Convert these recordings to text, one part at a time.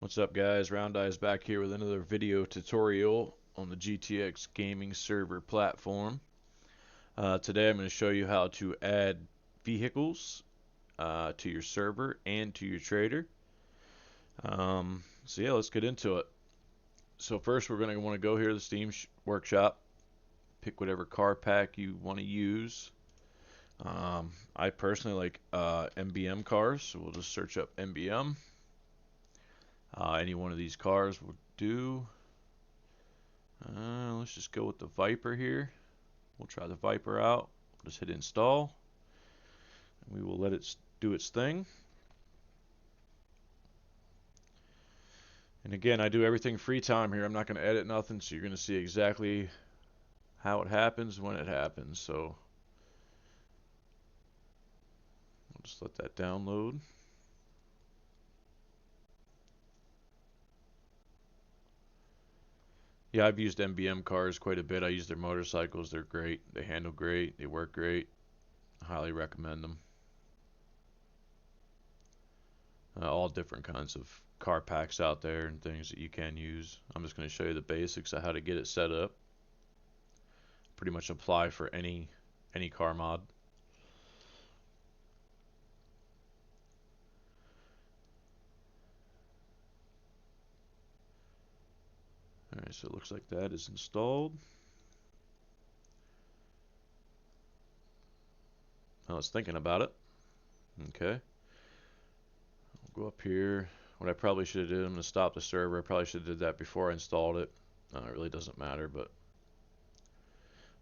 What's up, guys? Dayz back here with another video tutorial on the GTXGaming server platform. Today I'm going to show you how to add vehicles to your server and to your trader. So yeah, let's get into it. So first we're going to want to go here to the Steam Workshop, pick whatever car pack you want to use. I personally like MBM cars, so we'll just search up MBM. Any one of these cars will do. Let's just go with the Viper here. We'll try the Viper out. We'll just hit install. And we will let it do its thing. And again, I do everything free time here. I'm not going to edit nothing, so you're going to see exactly how it happens when it happens. So we'll just let that download. Yeah, I've used MBM cars quite a bit. I use their motorcycles. They're great. They handle great. They work great. I highly recommend them. All different kinds of car packs out there and things that you can use. I'm just going to show you the basics of how to get it set up. Pretty much apply for any car mod. Alright, so it looks like that is installed. I was thinking about it. Okay. I'll go up here. What I probably should have did, I'm going to stop the server. I probably should have did that before I installed it. It really doesn't matter, but.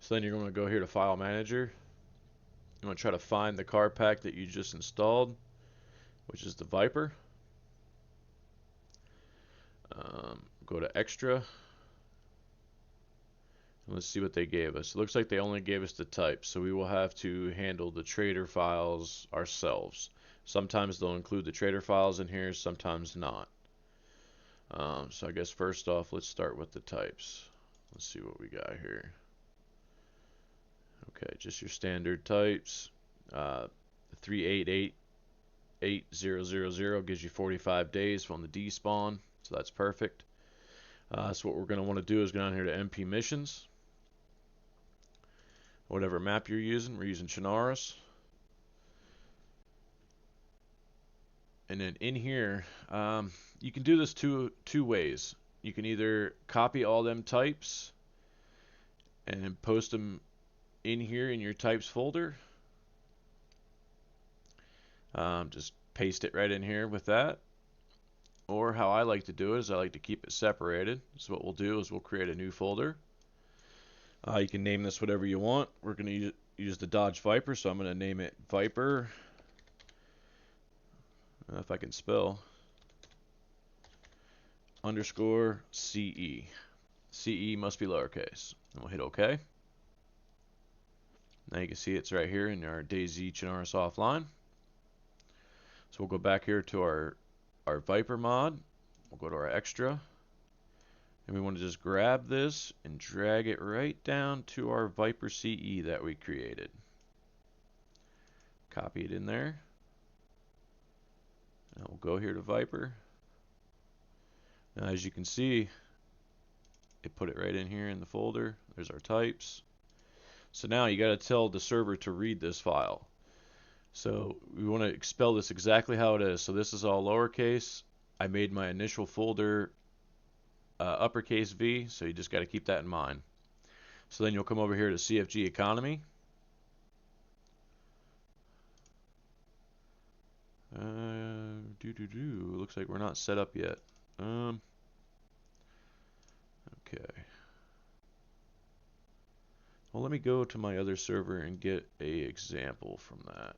So then you're going to go here to File Manager. You want to try to find the car pack that you just installed, which is the Viper. Go to Extra. And let's see what they gave us. It looks like they only gave us the type, so we will have to handle the trader files ourselves. Sometimes they'll include the trader files in here, sometimes not. So I guess first off, let's start with the types. Let's see what we got here. Okay, just your standard types. 388800 gives you 45 days from the despawn, so that's perfect. So what we're going to want to do is go down here to MP missions. Whatever map you're using, we're using Chinaris. And then in here, you can do this two ways. You can either copy all them types and post them in here in your types folder. Just paste it right in here with that. Or how I like to do it is I like to keep it separated. So what we'll do is we'll create a new folder. You can name this whatever you want. We're going to use the Dodge Viper, so I'm going to name it Viper. If I can spell. Underscore CE. CE must be lowercase. And we'll hit OK. Now you can see it's right here in our Dayz Chinaris offline. So we'll go back here to our Viper mod. We'll go to our extra. And we want to just grab this and drag it right down to our Viper CE that we created. Copy it in there. And we'll go here to Viper. Now as you can see, it put it right in here in the folder. There's our types. So now you got to tell the server to read this file. So we want to spell this exactly how it is. So this is all lowercase. I made my initial folder uppercase V, so you just got to keep that in mind. So then you'll come over here to CFG Economy. Looks like we're not set up yet. Okay. Well, let me go to my other server and get a example from that.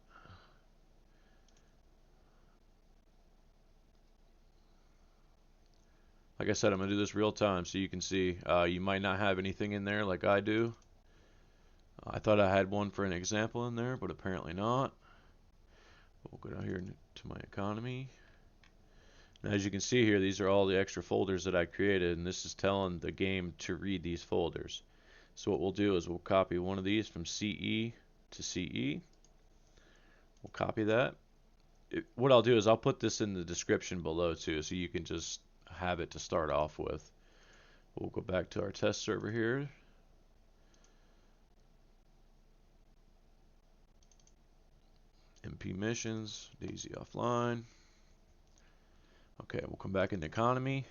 Like I said, I'm going to do this real time so you can see. You might not have anything in there like I do. I thought I had one for an example in there, but apparently not. We'll go down here to my economy. Now, as you can see here, these are all the extra folders that I created, and this is telling the game to read these folders. So what we'll do is we'll copy one of these from CE to CE. We'll copy that. What I'll do is I'll put this in the description below too, so you can just have it to start off with. We'll go back to our test server here. MP missions, Dayz offline. Okay, we'll come back into economy.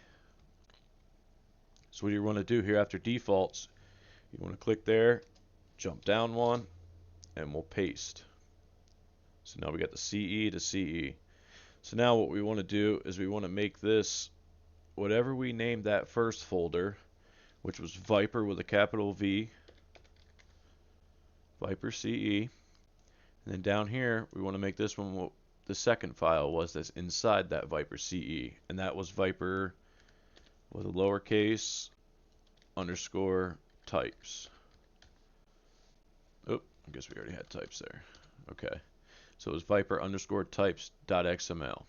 So what you want to do here after defaults, you want to click there, jump down one, and we'll paste. So now we got the CE to CE. So now what we want to do is we want to make this, whatever we named that first folder, which was Viper with a capital V, Viper CE. And then down here, we want to make this one what the second file was that's inside that Viper CE. And that was Viper with a lowercase underscore types. Oh, I guess we already had types there. Okay. So it was Viper underscore types dot XML.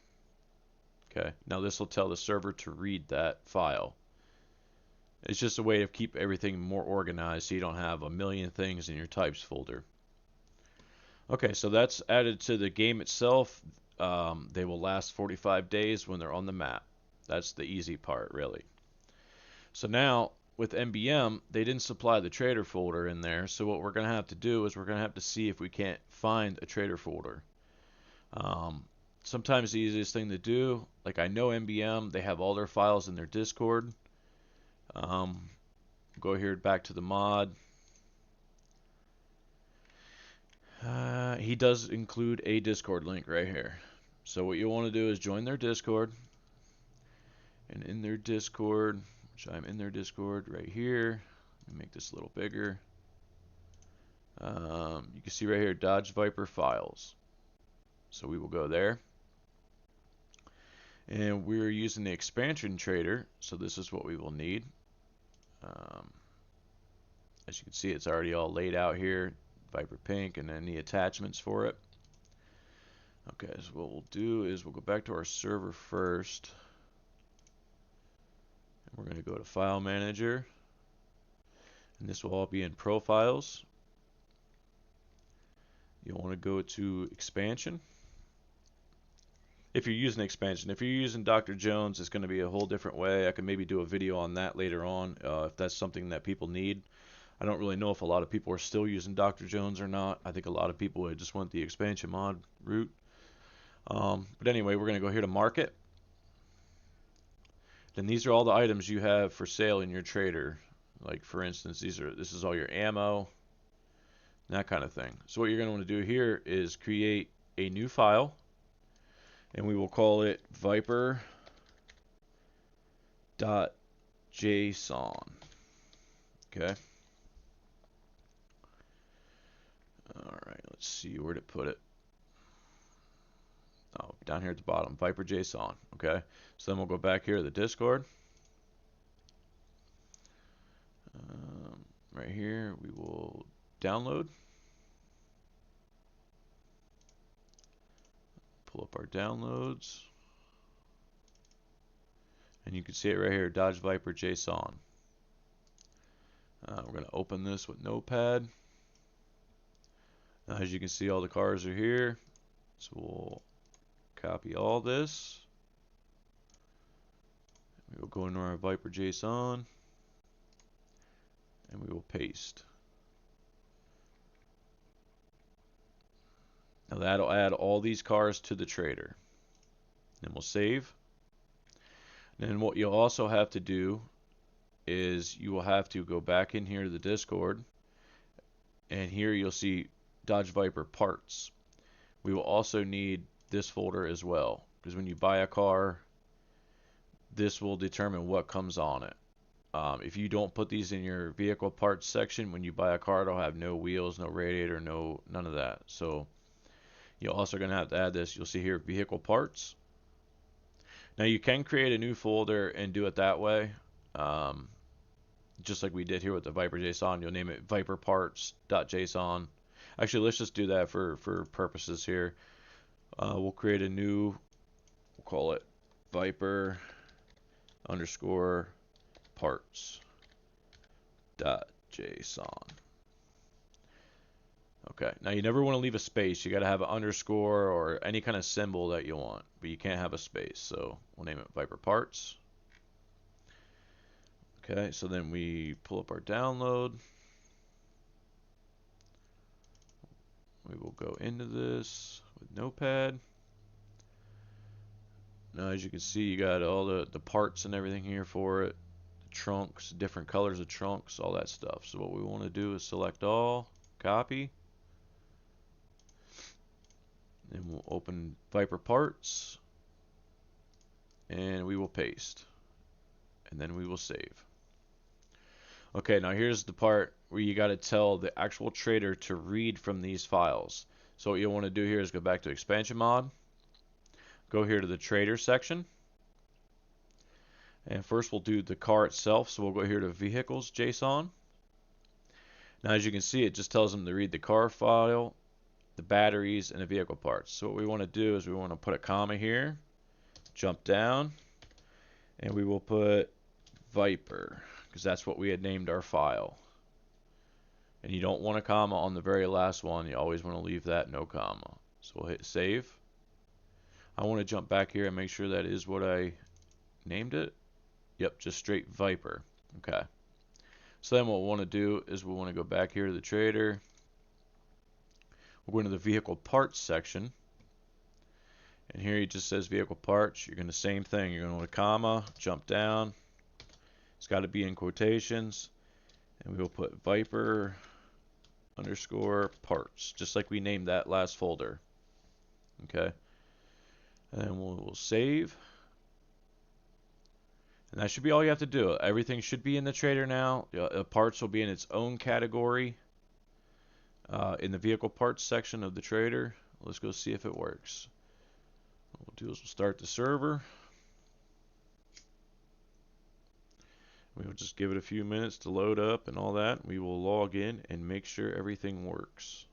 Okay. Now this will tell the server to read that file. It's just a way to keep everything more organized so you don't have a million things in your types folder. Okay, so that's added to the game itself. They will last 45 days when they're on the map. That's the easy part, really. So now, with NBM, they didn't supply the trader folder in there, so what we're going to have to do is we're going to have to see if we can't find a trader folder. Sometimes the easiest thing to do, like I know NBM, they have all their files in their Discord. Go here back to the mod. He does include a Discord link right here. So what you want to do is join their Discord. And in their Discord, which I'm in their Discord right here, let me make this a little bigger. You can see right here, Dodge Viper files. So we will go there. And we're using the expansion trader, so this is what we will need. As you can see, it's already all laid out here. Viper Pink, and then the attachments for it. Okay, so what we'll do is we'll go back to our server first. And we're going to go to File Manager. And this will all be in Profiles. You'll want to go to Expansion. If you're using expansion, if you're using Dr. Jones, it's going to be a whole different way. I can maybe do a video on that later on if that's something that people need. I don't really know if a lot of people are still using Dr. Jones or not. I think a lot of people would just want the expansion mod route. But anyway, we're going to go here to Market. Then these are all the items you have for sale in your trader. Like for instance, this is all your ammo, that kind of thing. So what you're going to want to do here is create a new file, and we will call it Viper.json. Okay. Alright, let's see where to put it. Oh, down here at the bottom, Viper.json. Okay, so then we'll go back here to the Discord. Right here, we will download. Pull up our downloads. And you can see it right here, Dodge Viper JSON. We're going to open this with Notepad. Now, as you can see, all the cars are here. So we'll copy all this. We will go into our Viper JSON. And we will paste. Now that'll add all these cars to the trader. Then we'll save. Then what you'll also have to do is you will have to go back in here to the Discord, and here you'll see Dodge Viper parts. We will also need this folder as well, because when you buy a car, this will determine what comes on it. If you don't put these in your vehicle parts section, when you buy a car, it'll have no wheels, no radiator, none of that. So you're also going to have to add this. You'll see here vehicle parts. Now you can create a new folder and do it that way, just like we did here with the Viper JSON. You'll name it viperparts.json. Actually, let's just do that for purposes here. We'll create a new, we'll call it Viper underscore parts.json. Okay, now you never want to leave a space. You got to have an underscore or any kind of symbol that you want, but you can't have a space. So we'll name it Viper Parts. Okay, so then we pull up our download. We will go into this with Notepad. Now, as you can see, you got all the parts and everything here for it. The trunks, different colors of trunks, all that stuff. So what we want to do is select all, copy. Then we'll open Viper parts. And we will paste. And then we will save. Okay, now here's the part where you got to tell the actual trader to read from these files. So what you'll want to do here is go back to expansion mod. Go here to the trader section. And first we'll do the car itself. So we'll go here to vehicles JSON. Now as you can see, it just tells them to read the car file, the batteries, and the vehicle parts. So what we want to do is we want to put a comma here, jump down, and we will put Viper, because that's what we had named our file. And you don't want a comma on the very last one. You always want to leave that no comma. So we'll hit save. I want to jump back here and make sure that is what I named it. Yep, just straight Viper. Okay. So then what we want to do is we want to go back here to the trader. We'll go into the vehicle parts section. And here it just says vehicle parts. You're going to same thing. You're going to want a comma, jump down. It's got to be in quotations. And we will put Viper underscore parts, just like we named that last folder. Okay. And then we'll save. And that should be all you have to do. Everything should be in the trader now. Parts will be in its own category in the vehicle parts section of the trader. Let's go see if it works. What we'll do is we'll start the server. We will just give it a few minutes to load up and all that. We will log in and make sure everything works.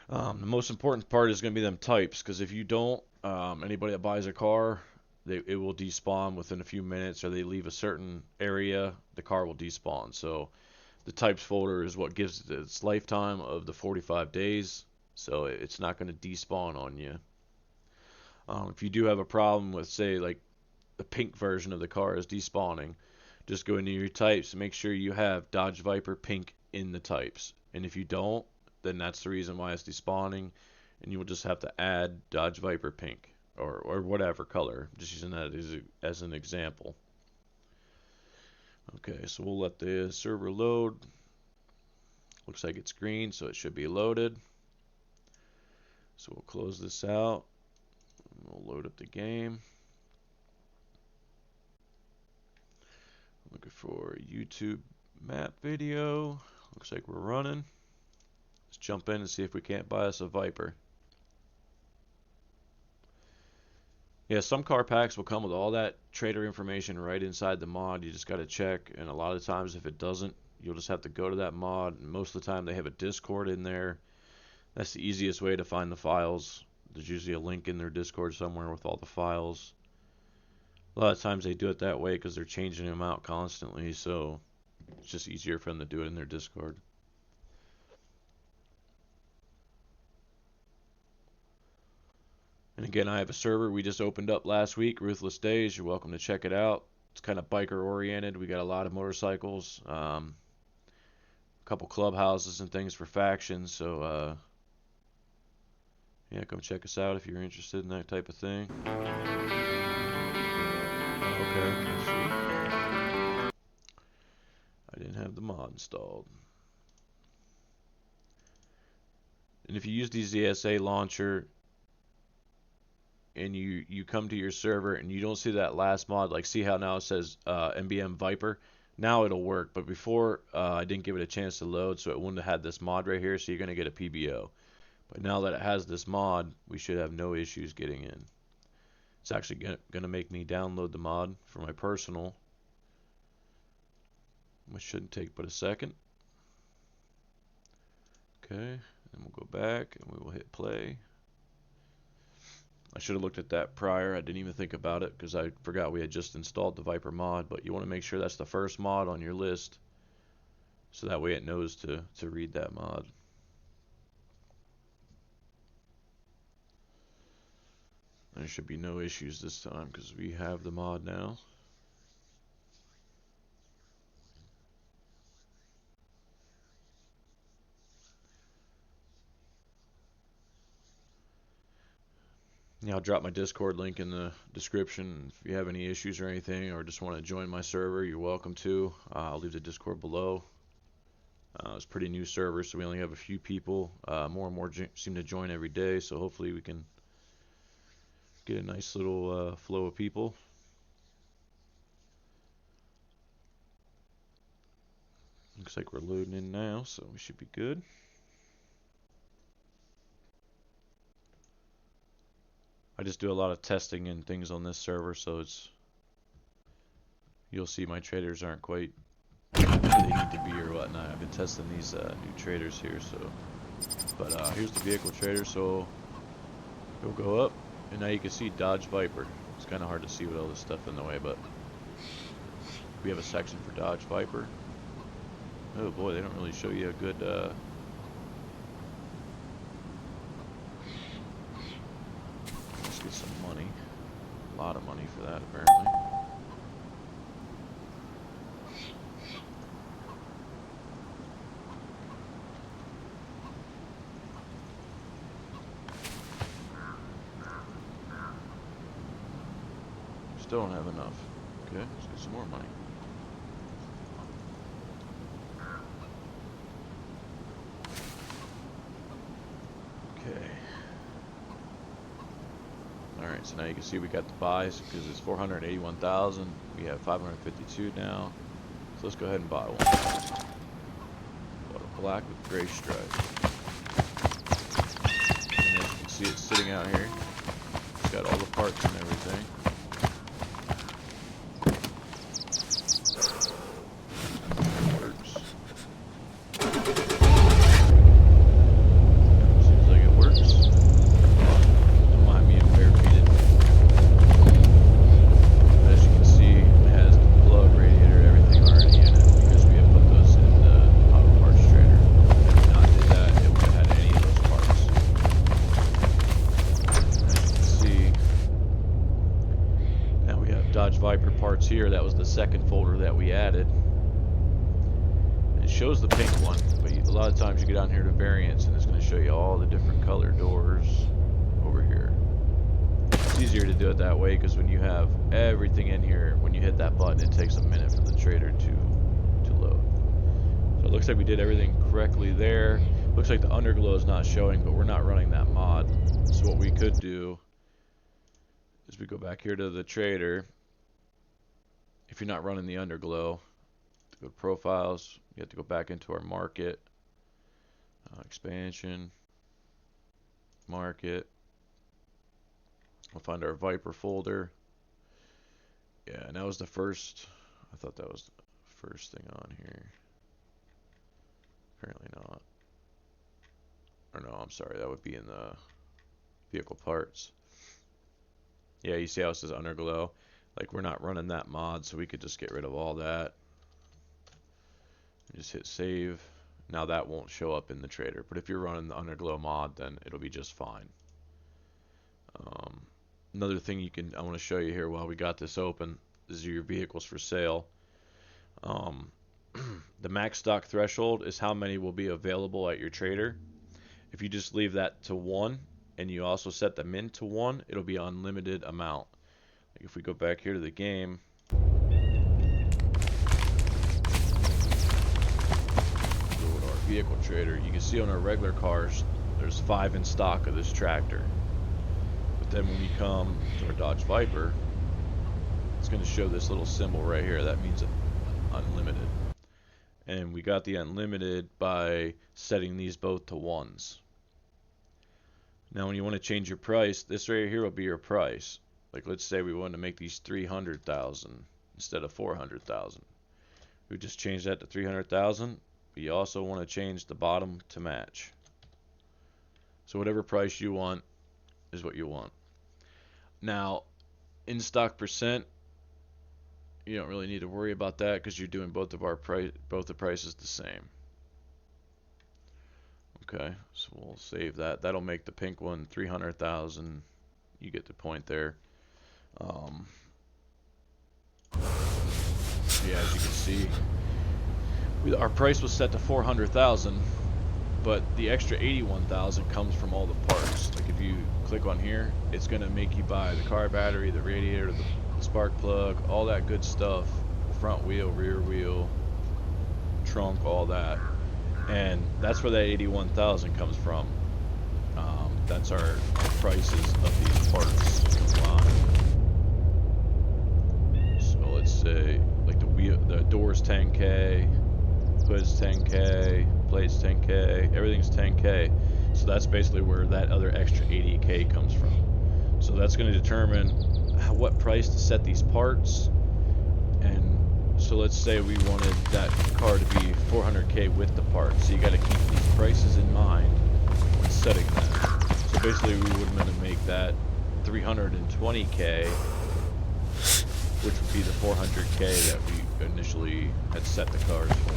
The most important part is going to be them types, because if you don't, anybody that buys a car, it will despawn within a few minutes, or they leave a certain area, the car will despawn. So the types folder is what gives it its lifetime of the 45 days, so it's not going to despawn on you. If you do have a problem with, say, like the pink version of the car is despawning, just go into your types and make sure you have Dodge Viper pink in the types. And if you don't, then that's the reason why it's despawning, and you will just have to add Dodge Viper pink or whatever color. Just using that as an example. Okay, so we'll let the server load. Looks like it's green, so it should be loaded. So we'll close this out. We'll load up the game. Looking for a YouTube map video. Looks like we're running. Let's jump in and see if we can't buy us a Viper. Yeah, some car packs will come with all that trader information right inside the mod. You just got to check, and a lot of times if it doesn't, you'll just have to go to that mod. And most of the time they have a Discord in there. That's the easiest way to find the files. There's usually a link in their Discord somewhere with all the files. A lot of times they do it that way because they're changing them out constantly, so it's just easier for them to do it in their Discord. And again, I have a server we just opened up last week, Ruthless Dayz. You're welcome to check it out. It's kind of biker oriented. We got a lot of motorcycles, a couple clubhouses and things for factions. So yeah, come check us out if you're interested in that type of thing. Okay, let's see. I didn't have the mod installed. And if you use the ZSA launcher and you come to your server and you don't see that last mod, like see how now it says MBM Viper, now it'll work. But before I didn't give it a chance to load, so it wouldn't have had this mod right here, so you're going to get a PBO. But now that it has this mod, we should have no issues getting in. It's actually going to make me download the mod for my personal, which shouldn't take but a second. Okay, and we'll go back and we will hit play. I should have looked at that prior. I didn't even think about it because I forgot we had just installed the Viper mod, but you want to make sure that's the first mod on your list, so that way it knows to read that mod. There should be no issues this time because we have the mod now. Yeah, I'll drop my Discord link in the description. If you have any issues or anything, or just want to join my server, you're welcome to. I'll leave the Discord below. It's a pretty new server, so we only have a few people. More and more seem to join every day, so hopefully we can get a nice little flow of people. Looks like we're loading in now, so we should be good. I just do a lot of testing and things on this server, so you'll see my traders aren't quite where they need to be or whatnot. I've been testing these new traders here, so. But here's the vehicle trader, so we'll go up, and now you can see Dodge Viper. It's kind of hard to see with all this stuff in the way, but we have a section for Dodge Viper. Oh boy, they don't really show you a good let's get some money. A lot of money for that, apparently. Still don't have enough. Okay, let's get some more money. Okay. Alright, so now you can see we got the buys because it's 481,000. We have 552 now. So let's go ahead and buy one. Got a black with gray stripes. And as you can see, it's sitting out here. It's got all the parts and everything. Viper parts here. That was the second folder that we added. It shows the pink one, but a lot of times you get down here to variants and it's going to show you all the different color doors over here. It's easier to do it that way because when you have everything in here, when you hit that button, it takes a minute for the trader to load. So it looks like we did everything correctly there. Looks like the underglow is not showing, but we're not running that mod. So what we could do is we go back here to the trader. If you're not running the underglow, go to profiles, you have to go back into our market, expansion, market. We'll find our Viper folder. Yeah, and that was the first. I thought that was the first thing on here. Apparently not. Or no, I'm sorry, that would be in the vehicle parts. Yeah, you see how it says underglow? Like, we're not running that mod, so we could just get rid of all that. Just hit save. Now that won't show up in the trader, but if you're running the underglow mod, then it'll be just fine. Another thing I want to show you here while we got this open is your vehicles for sale. The max stock threshold is how many will be available at your trader. If you just leave that to 1 and you also set the min to 1, it'll be unlimited amount. Like if we go back here to the game, go to our vehicle trader, you can see on our regular cars there's 5 in stock of this tractor. But then when you come to our Dodge Viper, it's going to show this little symbol right here. That means unlimited. And we got the unlimited by setting these both to 1s. Now when you want to change your price, this right here will be your price. Like let's say we wanted to make these 300,000 instead of 400,000. We just change that to 300,000. But you also want to change the bottom to match. So whatever price you want is what you want. Now, in stock percent, you don't really need to worry about that because you're doing both the prices the same. Okay, so we'll save that. That'll make the pink one 300,000. You get the point there. Yeah, as you can see, our price was set to 400,000, but the extra 81,000 comes from all the parts. Like if you click on here, it's going to make you buy the car battery, the radiator, the spark plug, all that good stuff, front wheel, rear wheel, trunk, all that. And that's where that 81,000 comes from. That's our prices of these parts combined. So let's say like the doors 10K, hood's 10K, plates 10K, everything's 10K. So that's basically where that other extra 80K comes from. So that's going to determine what price to set these parts. And so let's say we wanted that car to be 400K with the parts. So you got to keep these prices in mind when setting that. So basically we would want to make that 320K, which would be the 400K that we initially had set the cars for.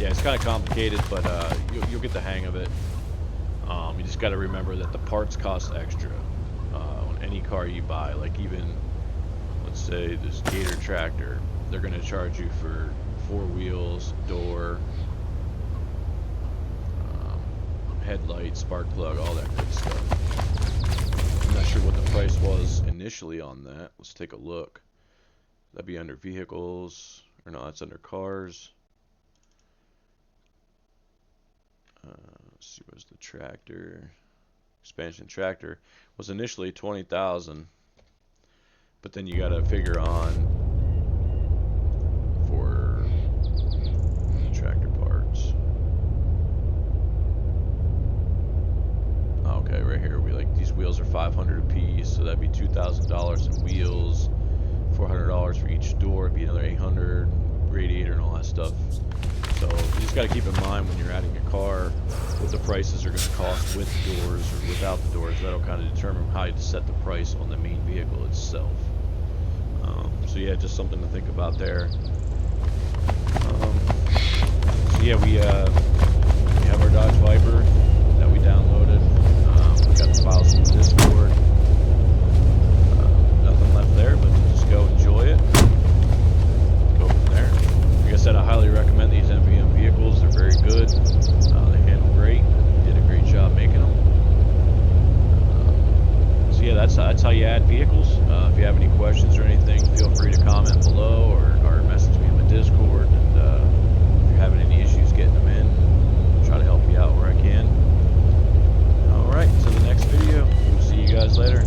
Yeah, it's kind of complicated, but you'll get the hang of it. You just got to remember that the parts cost extra on any car you buy. Like even, let's say this Gator tractor, they're going to charge you for 4 wheels, door, headlight, spark plug, all that good stuff. I'm not sure what the price was initially on that. Let's take a look. That'd be under vehicles, or no, that's under cars. Let's see, what's the tractor? Expansion tractor was initially 20,000, but then you got to figure on for tractor parts. Okay, right here we like these wheels are 500 a piece, so that'd be $2,000 in wheels, $400 for each door, it'd be another 800, radiator and all that stuff. So you just got to keep in mind when you're adding a car what the prices are going to cost with the doors or without the doors. That'll kind of determine how you set the price on the main vehicle itself. So yeah, just something to think about there. So yeah, we have our Dodge Viper that we downloaded. We got the files from the Discord. Nothing left there, but just go enjoy it. Go from there. Like I said, I highly recommend these MVM vehicles. They're very good. They handle great. Did a great job making them. So yeah, that's how you add vehicles. If you have any questions or anything, feel free to comment below or message me in the Discord. And if you're having any issues getting them in, I'll try to help you out where I can. All right, until the next video. We'll see you guys later.